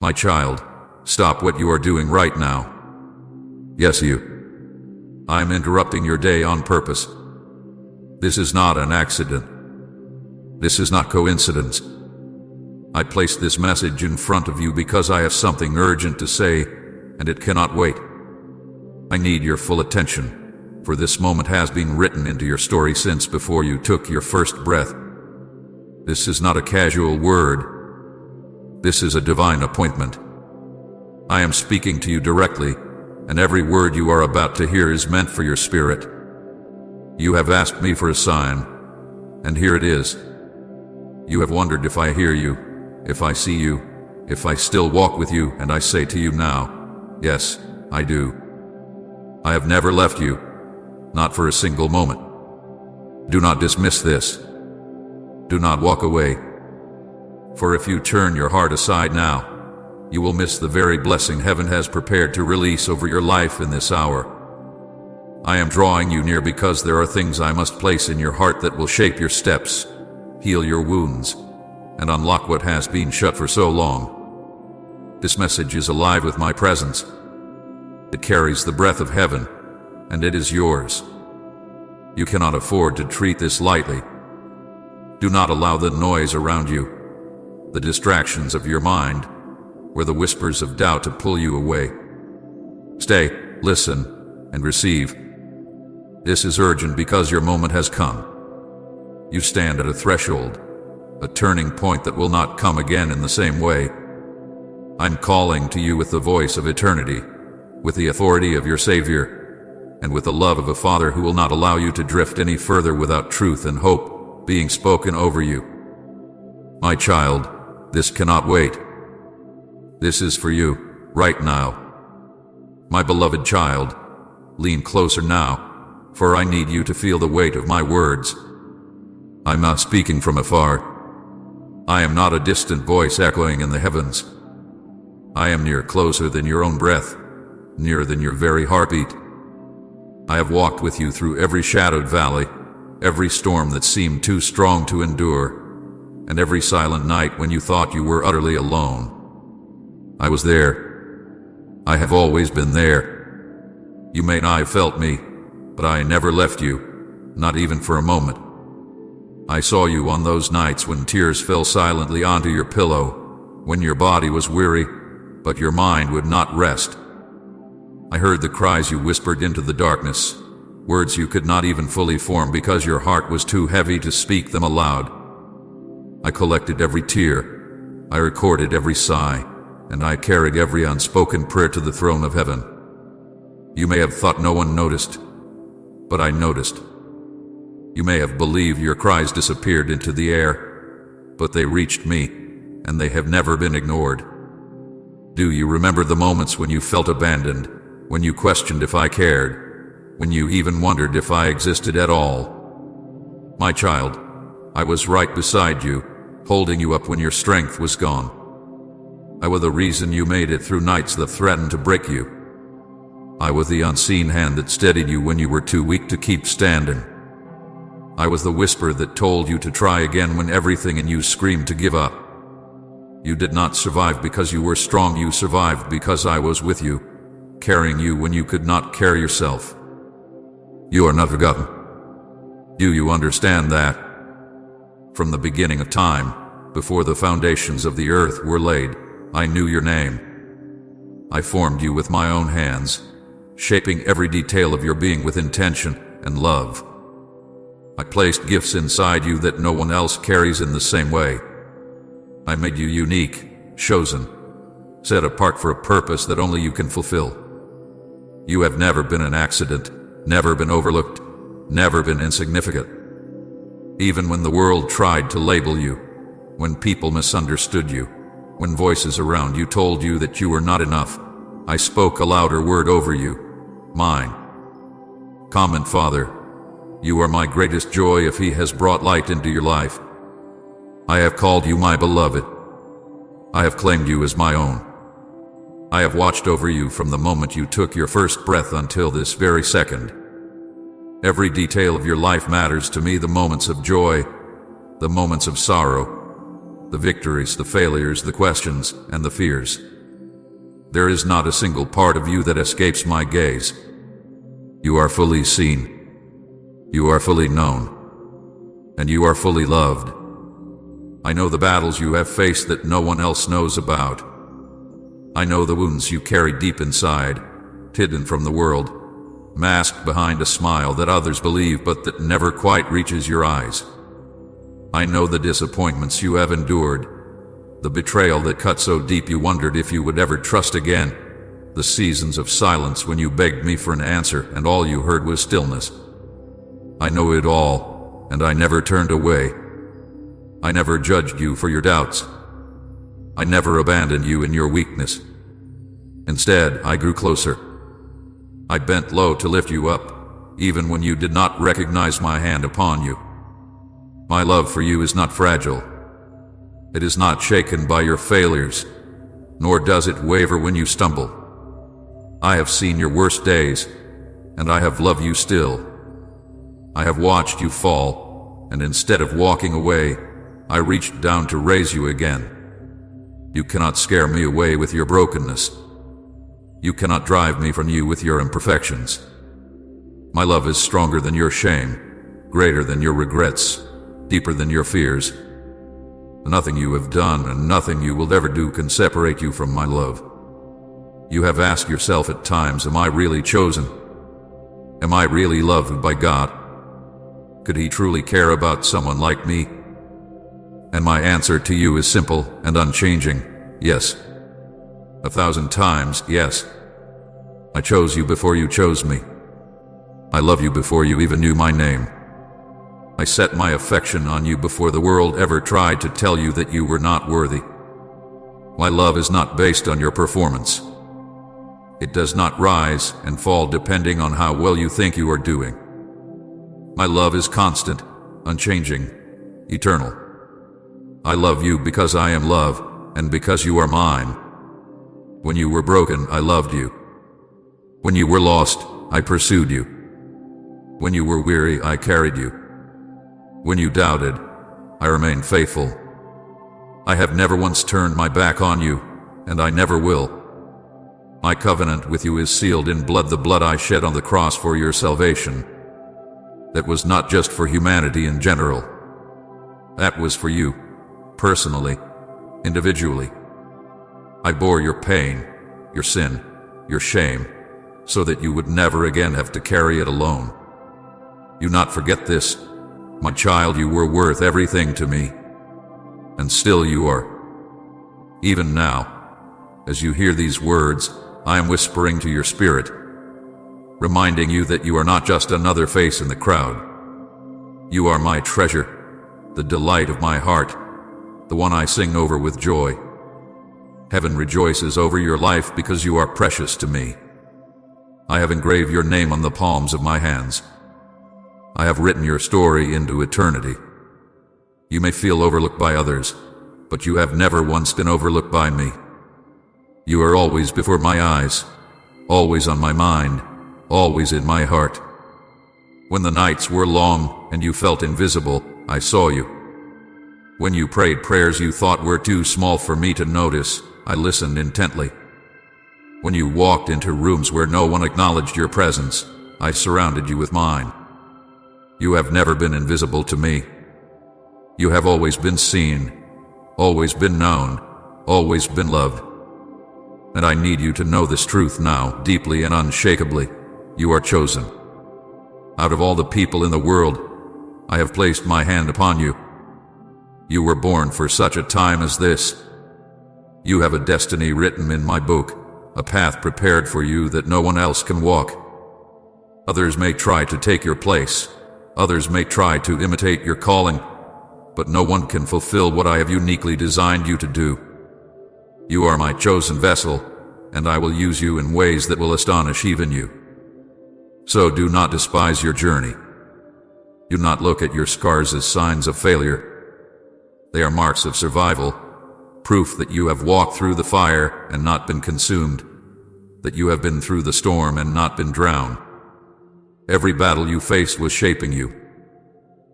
My child, stop what you are doing right now. Yes, you. I'm interrupting your day on purpose. This is not an accident. This is not coincidence. I placed this message in front of you because I have something urgent to say, and it cannot wait. I need your full attention, for this moment has been written into your story since before you took your first breath. This is not a casual word. This is a divine appointment. I am speaking to you directly, and every word you are about to hear is meant for your spirit. You have asked me for a sign, and here it is. You have wondered if I hear you, if I see you, if I still walk with you, and I say to you now, yes, I do. I have never left you, not for a single moment. Do not dismiss this. Do not walk away. For if you turn your heart aside now, you will miss the very blessing heaven has prepared to release over your life in this hour. I am drawing you near because there are things I must place in your heart that will shape your steps, heal your wounds, and unlock what has been shut for so long. This message is alive with my presence. It carries the breath of heaven, and it is yours. You cannot afford to treat this lightly. Do not allow the noise around you, the distractions of your mind, or the whispers of doubt to pull you away. Stay, listen, and receive. This is urgent because your moment has come. You stand at a threshold, a turning point that will not come again in the same way. I'm calling to you with the voice of eternity, with the authority of your Savior, and with the love of a Father who will not allow you to drift any further without truth and hope being spoken over you. My child, this cannot wait. This is for you, right now. My beloved child, lean closer now, for I need you to feel the weight of my words. I'm not speaking from afar. I am not a distant voice echoing in the heavens. I am near, closer than your own breath, nearer than your very heartbeat. I have walked with you through every shadowed valley, every storm that seemed too strong to endure, and every silent night when you thought you were utterly alone. I was there. I have always been there. You may not have felt me, but I never left you, not even for a moment. I saw you on those nights when tears fell silently onto your pillow, when your body was weary, but your mind would not rest. I heard the cries you whispered into the darkness, words you could not even fully form because your heart was too heavy to speak them aloud. I collected every tear, I recorded every sigh, and I carried every unspoken prayer to the throne of heaven. You may have thought no one noticed, but I noticed. You may have believed your cries disappeared into the air, but they reached me, and they have never been ignored. Do you remember the moments when you felt abandoned, when you questioned if I cared, when you even wondered if I existed at all? My child, I was right beside you, holding you up when your strength was gone. I was the reason you made it through nights that threatened to break you. I was the unseen hand that steadied you when you were too weak to keep standing. I was the whisper that told you to try again when everything in you screamed to give up. You did not survive because you were strong, you survived because I was with you, carrying you when you could not carry yourself. You are not forgotten. Do you understand that? From the beginning of time, before the foundations of the earth were laid, I knew your name. I formed you with my own hands, shaping every detail of your being with intention and love. I placed gifts inside you that no one else carries in the same way. I made you unique, chosen, set apart for a purpose that only you can fulfill. You have never been an accident, never been overlooked, never been insignificant. Even when the world tried to label you, when people misunderstood you, when voices around you told you that you were not enough, I spoke a louder word over you, mine. Comment, Father, you are my greatest joy if He has brought light into your life. I have called you my beloved. I have claimed you as my own. I have watched over you from the moment you took your first breath until this very second. Every detail of your life matters to me, the moments of joy, the moments of sorrow, the victories, the failures, the questions, and the fears. There is not a single part of you that escapes my gaze. You are fully seen. You are fully known. And you are fully loved. I know the battles you have faced that no one else knows about. I know the wounds you carry deep inside, hidden from the world, masked behind a smile that others believe but that never quite reaches your eyes. I know the disappointments you have endured, the betrayal that cut so deep you wondered if you would ever trust again, the seasons of silence when you begged me for an answer and all you heard was stillness. I know it all, and I never turned away. I never judged you for your doubts. I never abandoned you in your weakness. Instead, I grew closer. I bent low to lift you up, even when you did not recognize my hand upon you. My love for you is not fragile. It is not shaken by your failures, nor does it waver when you stumble. I have seen your worst days, and I have loved you still. I have watched you fall, and instead of walking away, I reached down to raise you again. You cannot scare me away with your brokenness. You cannot drive me from you with your imperfections. My love is stronger than your shame, greater than your regrets, deeper than your fears. Nothing you have done and nothing you will ever do can separate you from my love. You have asked yourself at times, am I really chosen? Am I really loved by God? Could He truly care about someone like me? And my answer to you is simple and unchanging, yes. 1,000 times, yes. I chose you before you chose me. I love you before you even knew my name. I set my affection on you before the world ever tried to tell you that you were not worthy. My love is not based on your performance. It does not rise and fall depending on how well you think you are doing. My love is constant, unchanging, eternal. I love you because I am love, and because you are mine. When you were broken, I loved you. When you were lost, I pursued you. When you were weary, I carried you. When you doubted, I remained faithful. I have never once turned my back on you, and I never will. My covenant with you is sealed in blood, the blood I shed on the cross for your salvation. That was not just for humanity in general. That was for you, personally, individually. I bore your pain, your sin, your shame, so that you would never again have to carry it alone. Do not forget this. My child, you were worth everything to me, and still you are. Even now, as you hear these words, I am whispering to your spirit, reminding you that you are not just another face in the crowd. You are my treasure, the delight of my heart, the one I sing over with joy. Heaven rejoices over your life because you are precious to me. I have engraved your name on the palms of my hands. I have written your story into eternity. You may feel overlooked by others, but you have never once been overlooked by me. You are always before my eyes, always on my mind, always in my heart. When the nights were long and you felt invisible, I saw you. When you prayed prayers you thought were too small for me to notice, I listened intently. When you walked into rooms where no one acknowledged your presence, I surrounded you with mine. You have never been invisible to me. You have always been seen, always been known, always been loved. And I need you to know this truth now, deeply and unshakably. You are chosen. Out of all the people in the world, I have placed my hand upon you. You were born for such a time as this. You have a destiny written in my book, a path prepared for you that no one else can walk. Others may try to take your place. Others may try to imitate your calling, but no one can fulfill what I have uniquely designed you to do. You are my chosen vessel, and I will use you in ways that will astonish even you. So do not despise your journey. Do not look at your scars as signs of failure. They are marks of survival, proof that you have walked through the fire and not been consumed, that you have been through the storm and not been drowned. Every battle you faced was shaping you.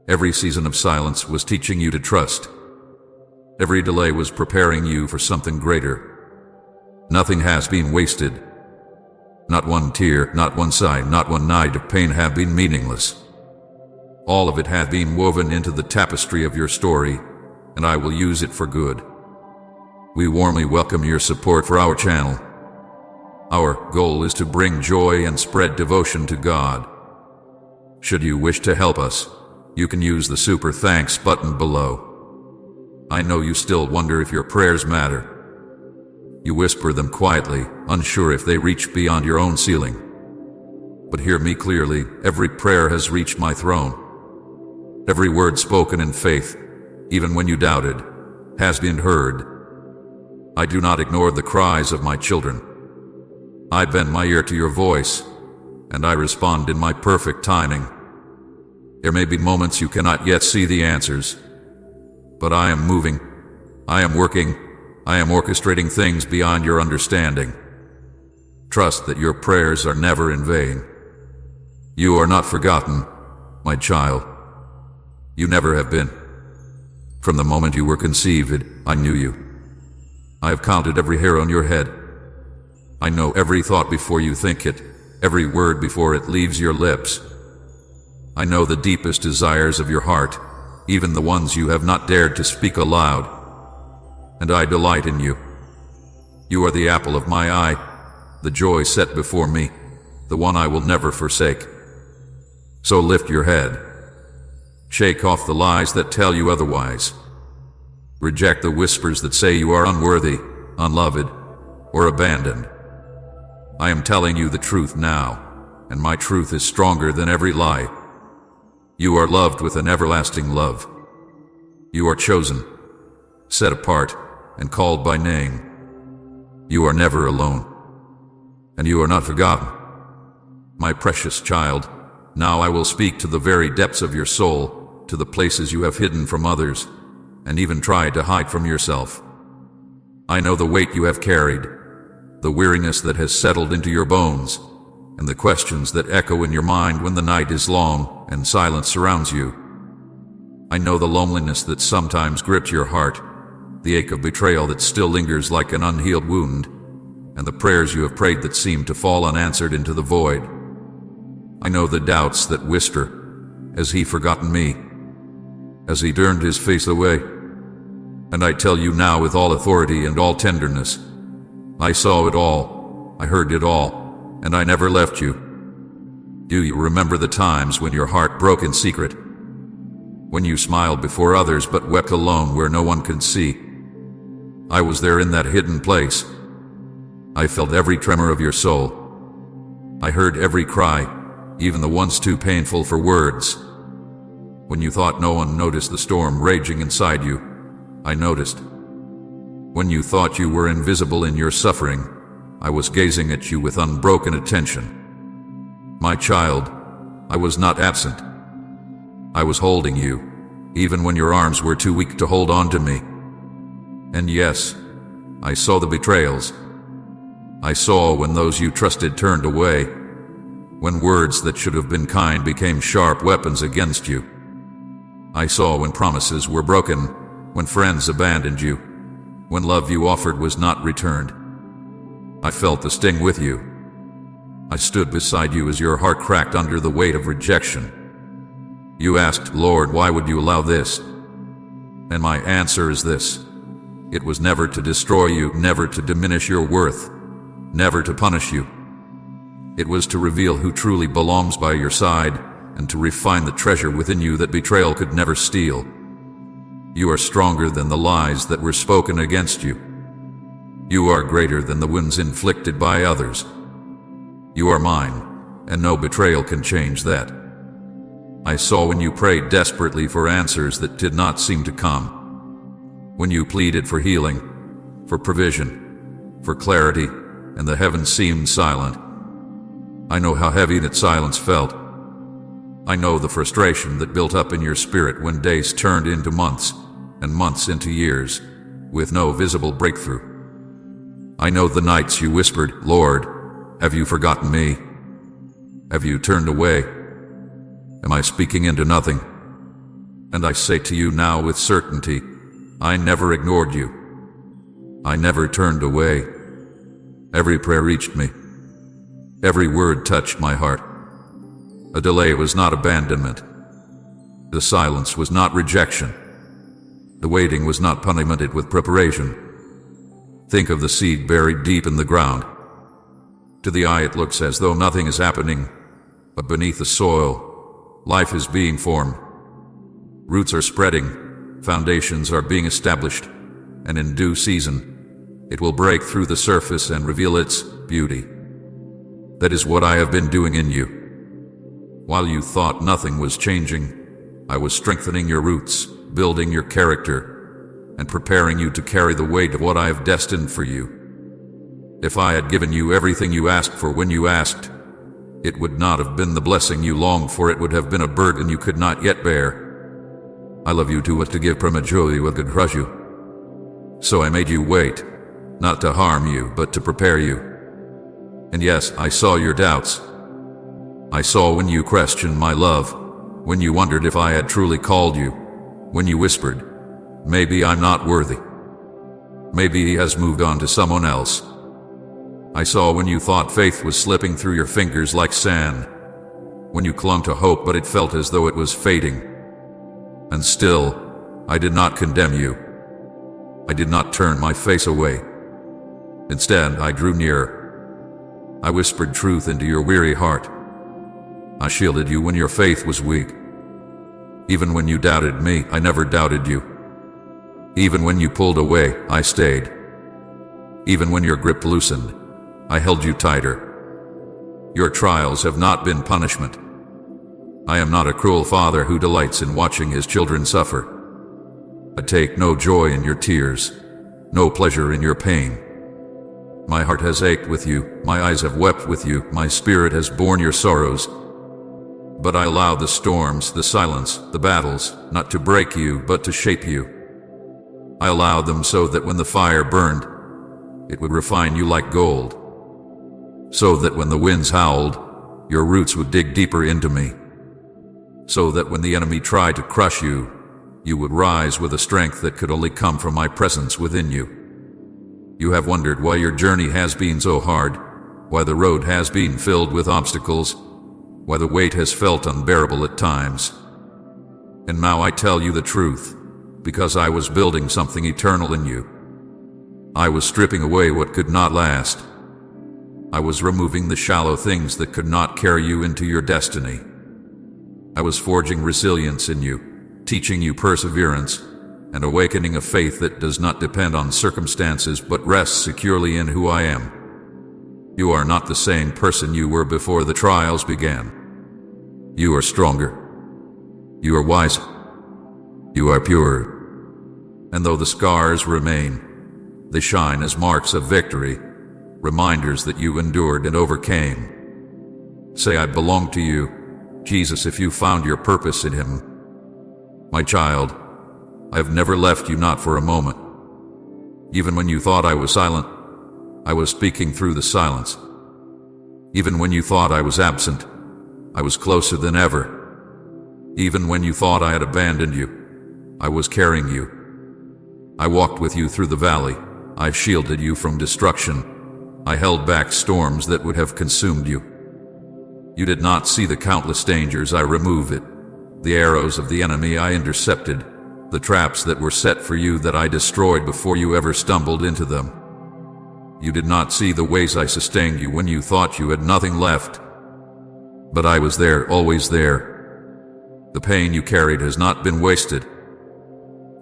Every season of silence was teaching you to trust. Every delay was preparing you for something greater. Nothing has been wasted. Not one tear, not one sigh, not one night of pain have been meaningless. All of it has been woven into the tapestry of your story, and I will use it for good. We warmly welcome your support for our channel. Our goal is to bring joy and spread devotion to God. Should you wish to help us, you can use the super thanks button below. I know you still wonder if your prayers matter. You whisper them quietly, unsure if they reach beyond your own ceiling. But hear me clearly, every prayer has reached my throne. Every word spoken in faith, even when you doubted, has been heard. I do not ignore the cries of my children. I bend my ear to your voice, and I respond in my perfect timing. There may be moments you cannot yet see the answers, but I am moving, I am working, I am orchestrating things beyond your understanding. Trust that your prayers are never in vain. You are not forgotten, my child. You never have been. From the moment you were conceived, I knew you. I have counted every hair on your head. I know every thought before you think it, every word before it leaves your lips. I know the deepest desires of your heart, even the ones you have not dared to speak aloud. And I delight in you. You are the apple of my eye, the joy set before me, the one I will never forsake. So lift your head. Shake off the lies that tell you otherwise. Reject the whispers that say you are unworthy, unloved, or abandoned. I am telling you the truth now, and my truth is stronger than every lie. You are loved with an everlasting love. You are chosen, set apart, and called by name. You are never alone, and you are not forgotten. My precious child, now I will speak to the very depths of your soul, to the places you have hidden from others, and even tried to hide from yourself. I know the weight you have carried, the weariness that has settled into your bones, and the questions that echo in your mind when the night is long and silence surrounds you. I know the loneliness that sometimes grips your heart, the ache of betrayal that still lingers like an unhealed wound, and the prayers you have prayed that seem to fall unanswered into the void. I know the doubts that whisper, "Has he forgotten me? Has he turned his face away?" And I tell you now with all authority and all tenderness, I saw it all, I heard it all, and I never left you. Do you remember the times when your heart broke in secret? When you smiled before others but wept alone where no one could see? I was there in that hidden place. I felt every tremor of your soul. I heard every cry, even the ones too painful for words. When you thought no one noticed the storm raging inside you, I noticed. When you thought you were invisible in your suffering, I was gazing at you with unbroken attention. My child, I was not absent. I was holding you, even when your arms were too weak to hold on to me. And yes, I saw the betrayals. I saw when those you trusted turned away, when words that should have been kind became sharp weapons against you. I saw when promises were broken, when friends abandoned you, when love you offered was not returned. I felt the sting with you. I stood beside you as your heart cracked under the weight of rejection. You asked, "Lord, why would you allow this?" And my answer is this: it was never to destroy you, never to diminish your worth, never to punish you. It was to reveal who truly belongs by your side, and to refine the treasure within you that betrayal could never steal. You are stronger than the lies that were spoken against you. You are greater than the wounds inflicted by others. You are mine, and no betrayal can change that. I saw when you prayed desperately for answers that did not seem to come. When you pleaded for healing, for provision, for clarity, and the heavens seemed silent. I know how heavy that silence felt. I know the frustration that built up in your spirit when days turned into months, and months into years, with no visible breakthrough. I know the nights you whispered, "Lord, have you forgotten me? Have you turned away? Am I speaking into nothing?" And I say to you now with certainty, I never ignored you. I never turned away. Every prayer reached me. Every word touched my heart. A delay was not abandonment. The silence was not rejection. The waiting was not punishment with preparation. Think of the seed buried deep in the ground. To the eye it looks as though nothing is happening, but beneath the soil, life is being formed. Roots are spreading, foundations are being established, and in due season, it will break through the surface and reveal its beauty. That is what I have been doing in you. While you thought nothing was changing, I was strengthening your roots, building your character, and preparing you to carry the weight of what I have destined for you. If I had given you everything you asked for when you asked, it would not have been the blessing you longed for, it would have been a burden you could not yet bear. I love you too much to give prematurely what could crush you. So I made you wait, not to harm you, but to prepare you. And yes, I saw your doubts. I saw when you questioned my love, when you wondered if I had truly called you, when you whispered, maybe I'm not worthy. Maybe he has moved on to someone else. I saw when you thought faith was slipping through your fingers like sand, when you clung to hope but it felt as though it was fading. And still, I did not condemn you. I did not turn my face away. Instead, I drew near. I whispered truth into your weary heart. I shielded you when your faith was weak. Even when you doubted me, I never doubted you. Even when you pulled away, I stayed. Even when your grip loosened, I held you tighter. Your trials have not been punishment. I am not a cruel father who delights in watching his children suffer. I take no joy in your tears, no pleasure in your pain. My heart has ached with you, my eyes have wept with you, my spirit has borne your sorrows. But I allow the storms, the silence, the battles, not to break you, but to shape you. I allowed them so that when the fire burned, it would refine you like gold. So that when the winds howled, your roots would dig deeper into me. So that when the enemy tried to crush you, you would rise with a strength that could only come from my presence within you. You have wondered why your journey has been so hard, why the road has been filled with obstacles, why the weight has felt unbearable at times. And now I tell you the truth, because I was building something eternal in you. I was stripping away what could not last. I was removing the shallow things that could not carry you into your destiny. I was forging resilience in you, teaching you perseverance, and awakening a faith that does not depend on circumstances but rests securely in who I am. You are not the same person you were before the trials began. You are stronger. You are wiser. You are purer. And though the scars remain, they shine as marks of victory, reminders that you endured and overcame. Say, I belong to you, Jesus, if you found your purpose in him. My child, I have never left you, not for a moment. Even when you thought I was silent, I was speaking through the silence. Even when you thought I was absent, I was closer than ever. Even when you thought I had abandoned you, I was carrying you. I walked with you through the valley. I shielded you from destruction. I held back storms that would have consumed you. You did not see the countless dangers I removed, the arrows of the enemy I intercepted, the traps that were set for you that I destroyed before you ever stumbled into them. You did not see the ways I sustained you when you thought you had nothing left. But I was there, always there. The pain you carried has not been wasted.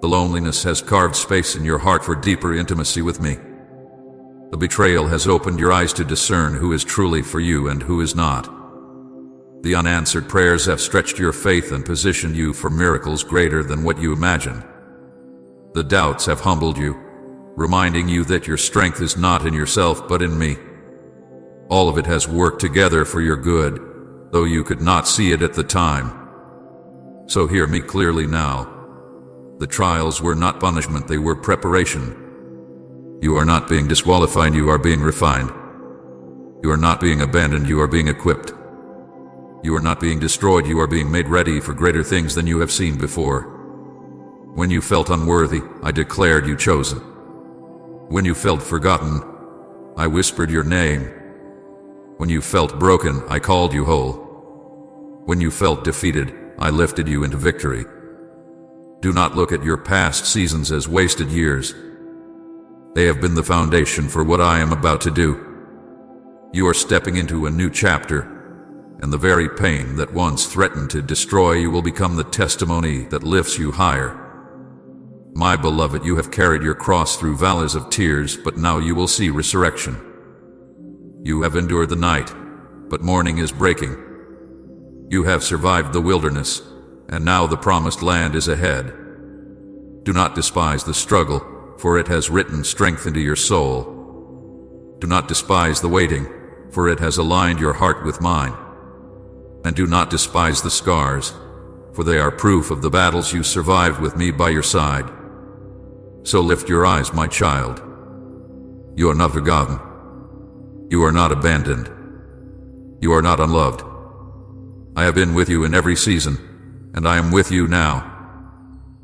The loneliness has carved space in your heart for deeper intimacy with me. The betrayal has opened your eyes to discern who is truly for you and who is not. The unanswered prayers have stretched your faith and positioned you for miracles greater than what you imagined. The doubts have humbled you, reminding you that your strength is not in yourself but in me. All of it has worked together for your good, though you could not see it at the time. So hear me clearly now. The trials were not punishment, they were preparation. You are not being disqualified, you are being refined. You are not being abandoned, you are being equipped. You are not being destroyed, you are being made ready for greater things than you have seen before. When you felt unworthy, I declared you chosen. When you felt forgotten, I whispered your name. When you felt broken, I called you whole. When you felt defeated, I lifted you into victory. Do not look at your past seasons as wasted years. They have been the foundation for what I am about to do. You are stepping into a new chapter, and the very pain that once threatened to destroy you will become the testimony that lifts you higher. My beloved, you have carried your cross through valleys of tears, but now you will see resurrection. You have endured the night, but morning is breaking. You have survived the wilderness, and now the promised land is ahead. Do not despise the struggle, for it has written strength into your soul. Do not despise the waiting, for it has aligned your heart with mine. And do not despise the scars, for they are proof of the battles you survived with me by your side. So lift your eyes, my child. You are not forgotten. You are not abandoned. You are not unloved. I have been with you in every season, and I am with you now.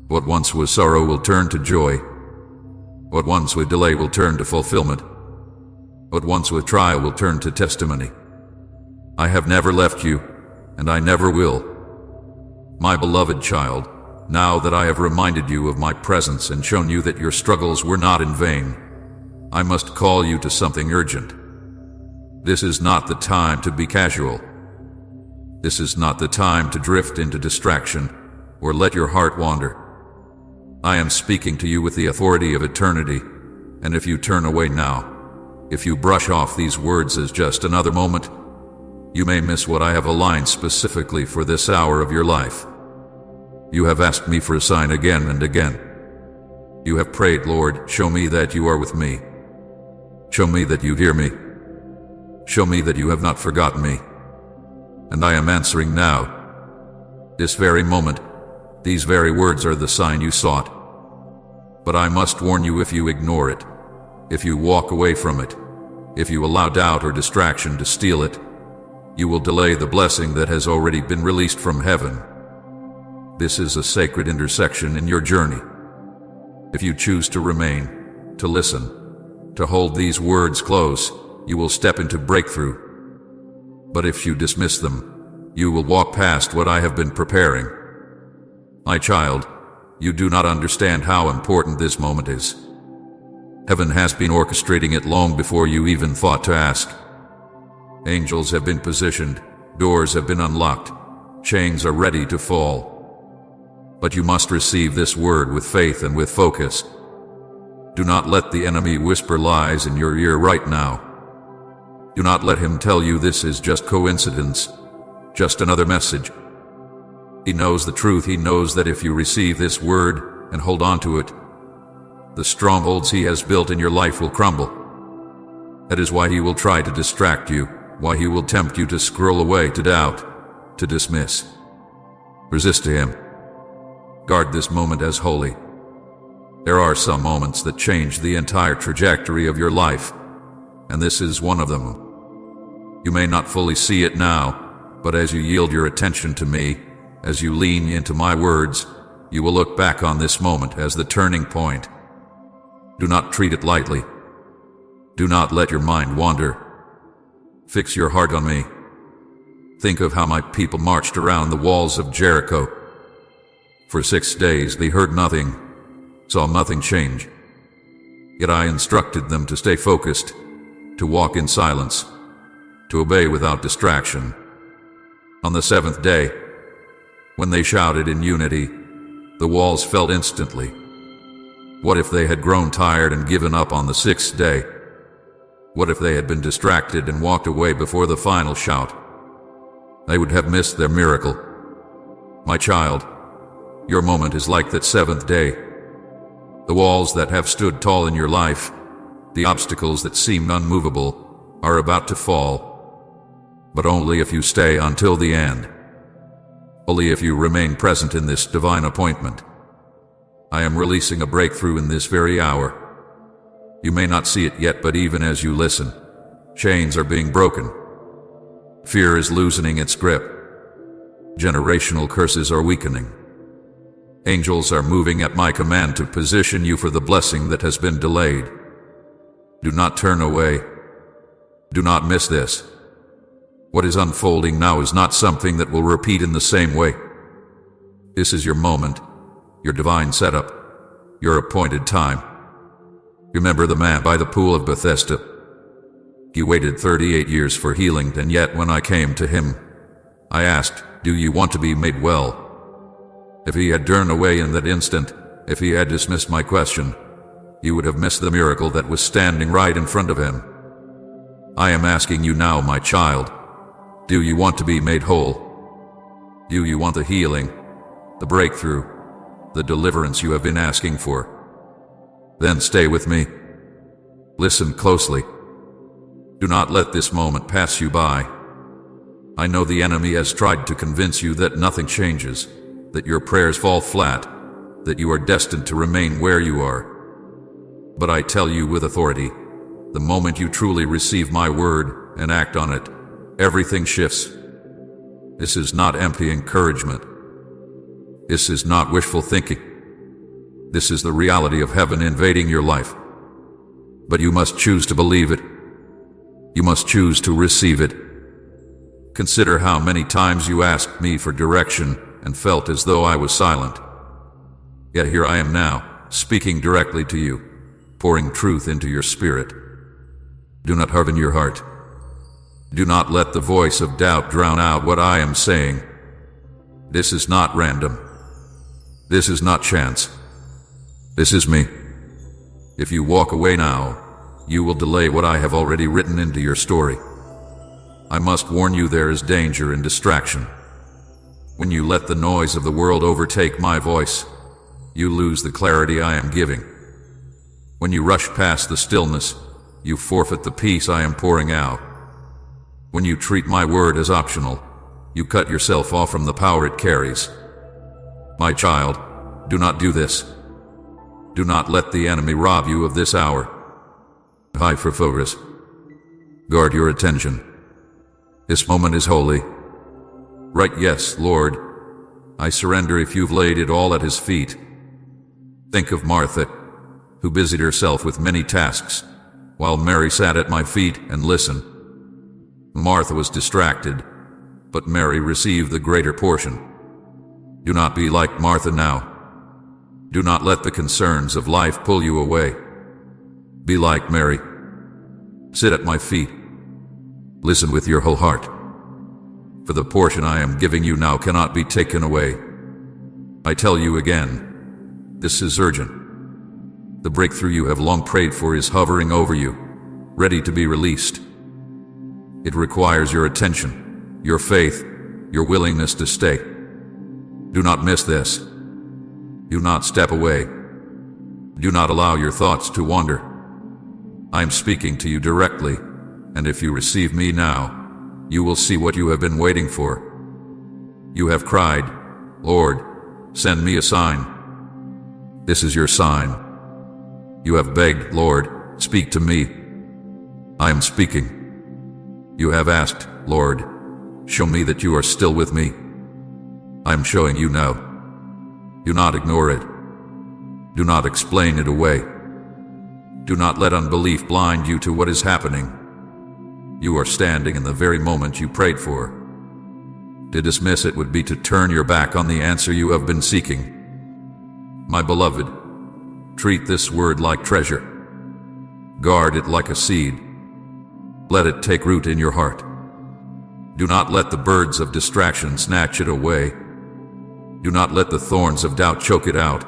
What once was sorrow will turn to joy. What once was delay will turn to fulfillment. What once was trial will turn to testimony. I have never left you, and I never will. My beloved child, now that I have reminded you of my presence and shown you that your struggles were not in vain, I must call you to something urgent. This is not the time to be casual. This is not the time to drift into distraction or let your heart wander. I am speaking to you with the authority of eternity, and if you turn away now, if you brush off these words as just another moment, you may miss what I have aligned specifically for this hour of your life. You have asked me for a sign again and again. You have prayed, Lord, show me that you are with me. Show me that you hear me. Show me that you have not forgotten me. And I am answering now. This very moment, these very words are the sign you sought. But I must warn you, if you ignore it, if you walk away from it, if you allow doubt or distraction to steal it, you will delay the blessing that has already been released from heaven. This is a sacred intersection in your journey. If you choose to remain, to listen, to hold these words close, you will step into breakthrough. But if you dismiss them, you will walk past what I have been preparing. My child, you do not understand how important this moment is. Heaven has been orchestrating it long before you even thought to ask. Angels have been positioned, doors have been unlocked, chains are ready to fall. But you must receive this word with faith and with focus. Do not let the enemy whisper lies in your ear right now. Do not let him tell you this is just coincidence, just another message. He knows the truth. He knows that if you receive this word and hold on to it, the strongholds he has built in your life will crumble. That is why he will try to distract you, why he will tempt you to scroll away, to doubt, to dismiss. Resist to him. Guard this moment as holy. There are some moments that change the entire trajectory of your life, and this is one of them. You may not fully see it now, but as you yield your attention to me, as you lean into my words, you will look back on this moment as the turning point. Do not treat it lightly. Do not let your mind wander. Fix your heart on me. Think of how my people marched around the walls of Jericho. For 6 days they heard nothing, saw nothing change. Yet I instructed them to stay focused, to walk in silence, to obey without distraction. On the 7th day, when they shouted in unity, the walls fell instantly. What if they had grown tired and given up on the 6th day? What if they had been distracted and walked away before the final shout? They would have missed their miracle. My child, your moment is like that 7th day. The walls that have stood tall in your life, the obstacles that seemed unmovable, are about to fall. But only if you stay until the end. Only if you remain present in this divine appointment. I am releasing a breakthrough in this very hour. You may not see it yet, but even as you listen, chains are being broken. Fear is loosening its grip. Generational curses are weakening. Angels are moving at my command to position you for the blessing that has been delayed. Do not turn away. Do not miss this. What is unfolding now is not something that will repeat in the same way. This is your moment, your divine setup, your appointed time. Remember the man by the pool of Bethesda. He waited 38 years for healing, and yet when I came to him, I asked, "Do you want to be made well?" If he had turned away in that instant, if he had dismissed my question, he would have missed the miracle that was standing right in front of him. I am asking you now, my child, do you want to be made whole? Do you want the healing, the breakthrough, the deliverance you have been asking for? Then stay with me. Listen closely. Do not let this moment pass you by. I know the enemy has tried to convince you that nothing changes, that your prayers fall flat, that you are destined to remain where you are. But I tell you with authority, the moment you truly receive my word and act on it, everything shifts. This is not empty encouragement. This is not wishful thinking. This is the reality of heaven invading your life. But you must choose to believe it. You must choose to receive it. Consider how many times you asked me for direction and felt as though I was silent. Yet here I am now, speaking directly to you, pouring truth into your spirit. Do not harden your heart. Do not let the voice of doubt drown out what I am saying. This is not random. This is not chance. This is me. If you walk away now, you will delay what I have already written into your story. I must warn you, there is danger in distraction. When you let the noise of the world overtake my voice, you lose the clarity I am giving. When you rush past the stillness, you forfeit the peace I am pouring out. When you treat my word as optional, you cut yourself off from the power it carries. My child, do not do this. Do not let the enemy rob you of this hour. High for focus. Guard your attention. This moment is holy. Right, yes, Lord. I surrender if you've laid it all at his feet. Think of Martha, who busied herself with many tasks, while Mary sat at my feet and listened. Martha was distracted, but Mary received the greater portion. Do not be like Martha now. Do not let the concerns of life pull you away. Be like Mary. Sit at my feet. Listen with your whole heart. For the portion I am giving you now cannot be taken away. I tell you again, this is urgent. The breakthrough you have long prayed for is hovering over you, ready to be released. It requires your attention, your faith, your willingness to stay. Do not miss this. Do not step away. Do not allow your thoughts to wander. I am speaking to you directly, and if you receive me now, you will see what you have been waiting for. You have cried, "Lord, send me a sign." This is your sign. You have begged, "Lord, speak to me." I am speaking. You have asked, "Lord, show me that you are still with me." I am showing you now. Do not ignore it. Do not explain it away. Do not let unbelief blind you to what is happening. You are standing in the very moment you prayed for. To dismiss it would be to turn your back on the answer you have been seeking. My beloved, treat this word like treasure. Guard it like a seed. Let it take root in your heart. Do not let the birds of distraction snatch it away. Do not let the thorns of doubt choke it out.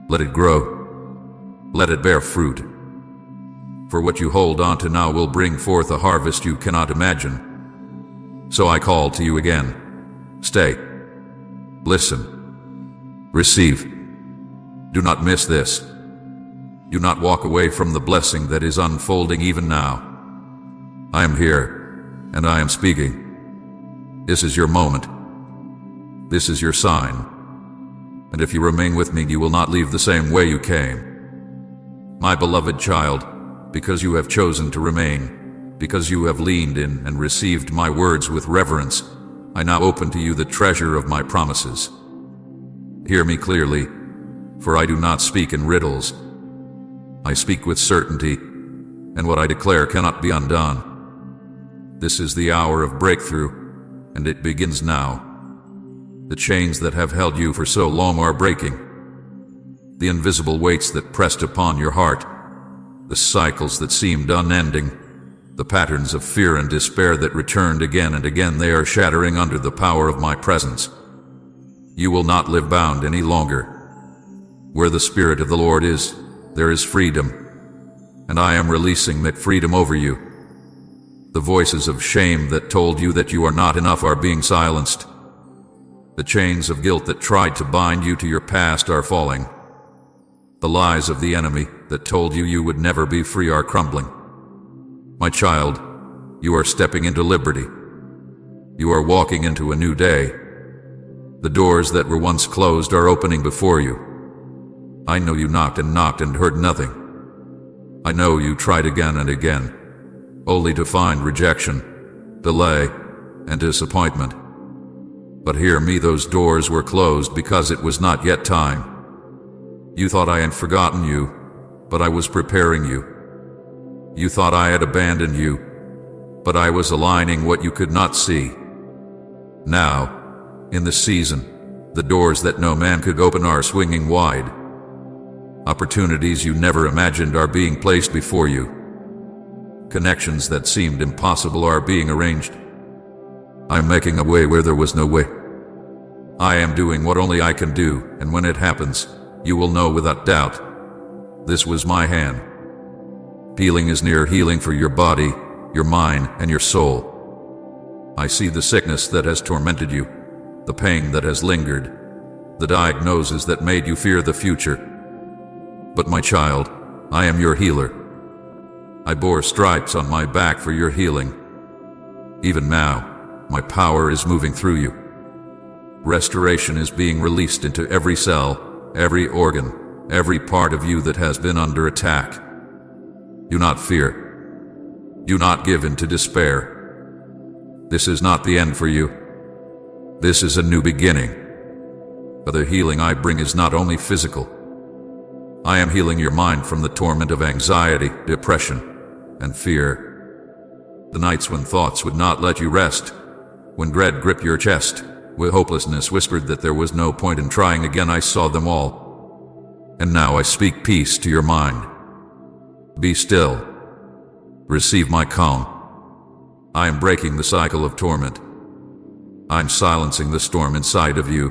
Let it grow. Let it bear fruit. For what you hold on to now will bring forth a harvest you cannot imagine. So I call to you again. Stay. Listen. Receive. Do not miss this. Do not walk away from the blessing that is unfolding even now. I am here, and I am speaking. This is your moment. This is your sign. And if you remain with me, you will not leave the same way you came. My beloved child, because you have chosen to remain, because you have leaned in and received my words with reverence, I now open to you the treasure of my promises. Hear me clearly, for I do not speak in riddles. I speak with certainty, and what I declare cannot be undone. This is the hour of breakthrough, and it begins now. The chains that have held you for so long are breaking. The invisible weights that pressed upon your heart, the cycles that seemed unending, the patterns of fear and despair that returned again and again, they are shattering under the power of my presence. You will not live bound any longer. Where the Spirit of the Lord is, there is freedom, and I am releasing that freedom over you. The voices of shame that told you that you are not enough are being silenced. The chains of guilt that tried to bind you to your past are falling. The lies of the enemy that told you you would never be free are crumbling. My child, you are stepping into liberty. You are walking into a new day. The doors that were once closed are opening before you. I know you knocked and heard nothing. I know you tried again and again, only to find rejection, delay, and disappointment. But hear me, those doors were closed because it was not yet time. You thought I had forgotten you, but I was preparing you. You thought I had abandoned you, but I was aligning what you could not see. Now, in this season, the doors that no man could open are swinging wide. Opportunities you never imagined are being placed before you. Connections that seemed impossible are being arranged. I am making a way where there was no way. I am doing what only I can do, and when it happens, you will know without doubt. This was my hand. Healing is near, healing for your body, your mind, and your soul. I see the sickness that has tormented you, the pain that has lingered, the diagnosis that made you fear the future. But my child, I am your healer. I bore stripes on my back for your healing. Even now, my power is moving through you. Restoration is being released into every cell, every organ, every part of you that has been under attack. Do not fear. Do not give in to despair. This is not the end for you. This is a new beginning. But the healing I bring is not only physical. I am healing your mind from the torment of anxiety, depression, and fear. The nights when thoughts would not let you rest, when dread gripped your chest, when hopelessness whispered that there was no point in trying again, I saw them all. And now I speak peace to your mind. Be still. Receive my calm. I am breaking the cycle of torment. I'm silencing the storm inside of you.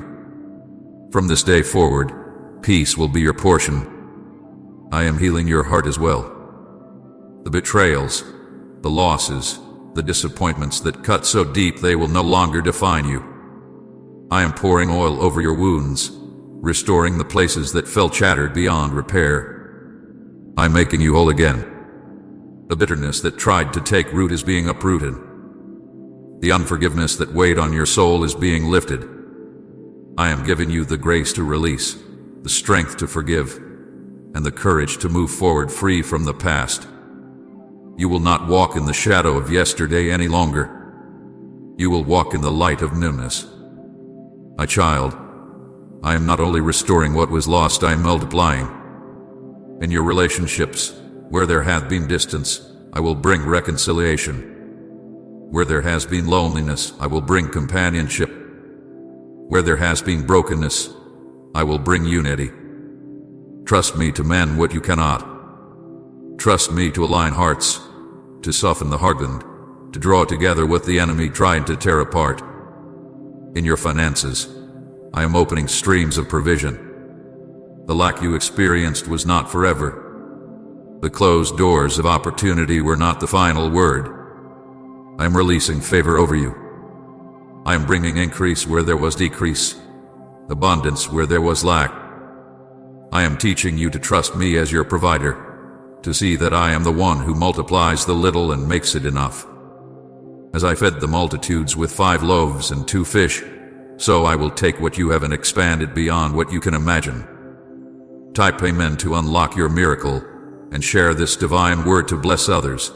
From this day forward, peace will be your portion. I am healing your heart as well. The betrayals, the losses, the disappointments that cut so deep they will no longer define you. I am pouring oil over your wounds, restoring the places that fell shattered beyond repair. I'm making you whole again. The bitterness that tried to take root is being uprooted. The unforgiveness that weighed on your soul is being lifted. I am giving you the grace to release, the strength to forgive, and the courage to move forward free from the past. You will not walk in the shadow of yesterday any longer. You will walk in the light of newness. My child, I am not only restoring what was lost, I am multiplying. In your relationships, where there hath been distance, I will bring reconciliation. Where there has been loneliness, I will bring companionship. Where there has been brokenness, I will bring unity. Trust me to mend what you cannot. Trust me to align hearts, to soften the hardened, to draw together what the enemy tried to tear apart. In your finances, I am opening streams of provision. The lack you experienced was not forever. The closed doors of opportunity were not the final word. I am releasing favor over you. I am bringing increase where there was decrease, abundance where there was lack. I am teaching you to trust me as your provider, to see that I am the one who multiplies the little and makes it enough. As I fed the multitudes with 5 loaves and 2 fish, so I will take what you have and expand it beyond what you can imagine. Type amen to unlock your miracle and share this divine word to bless others.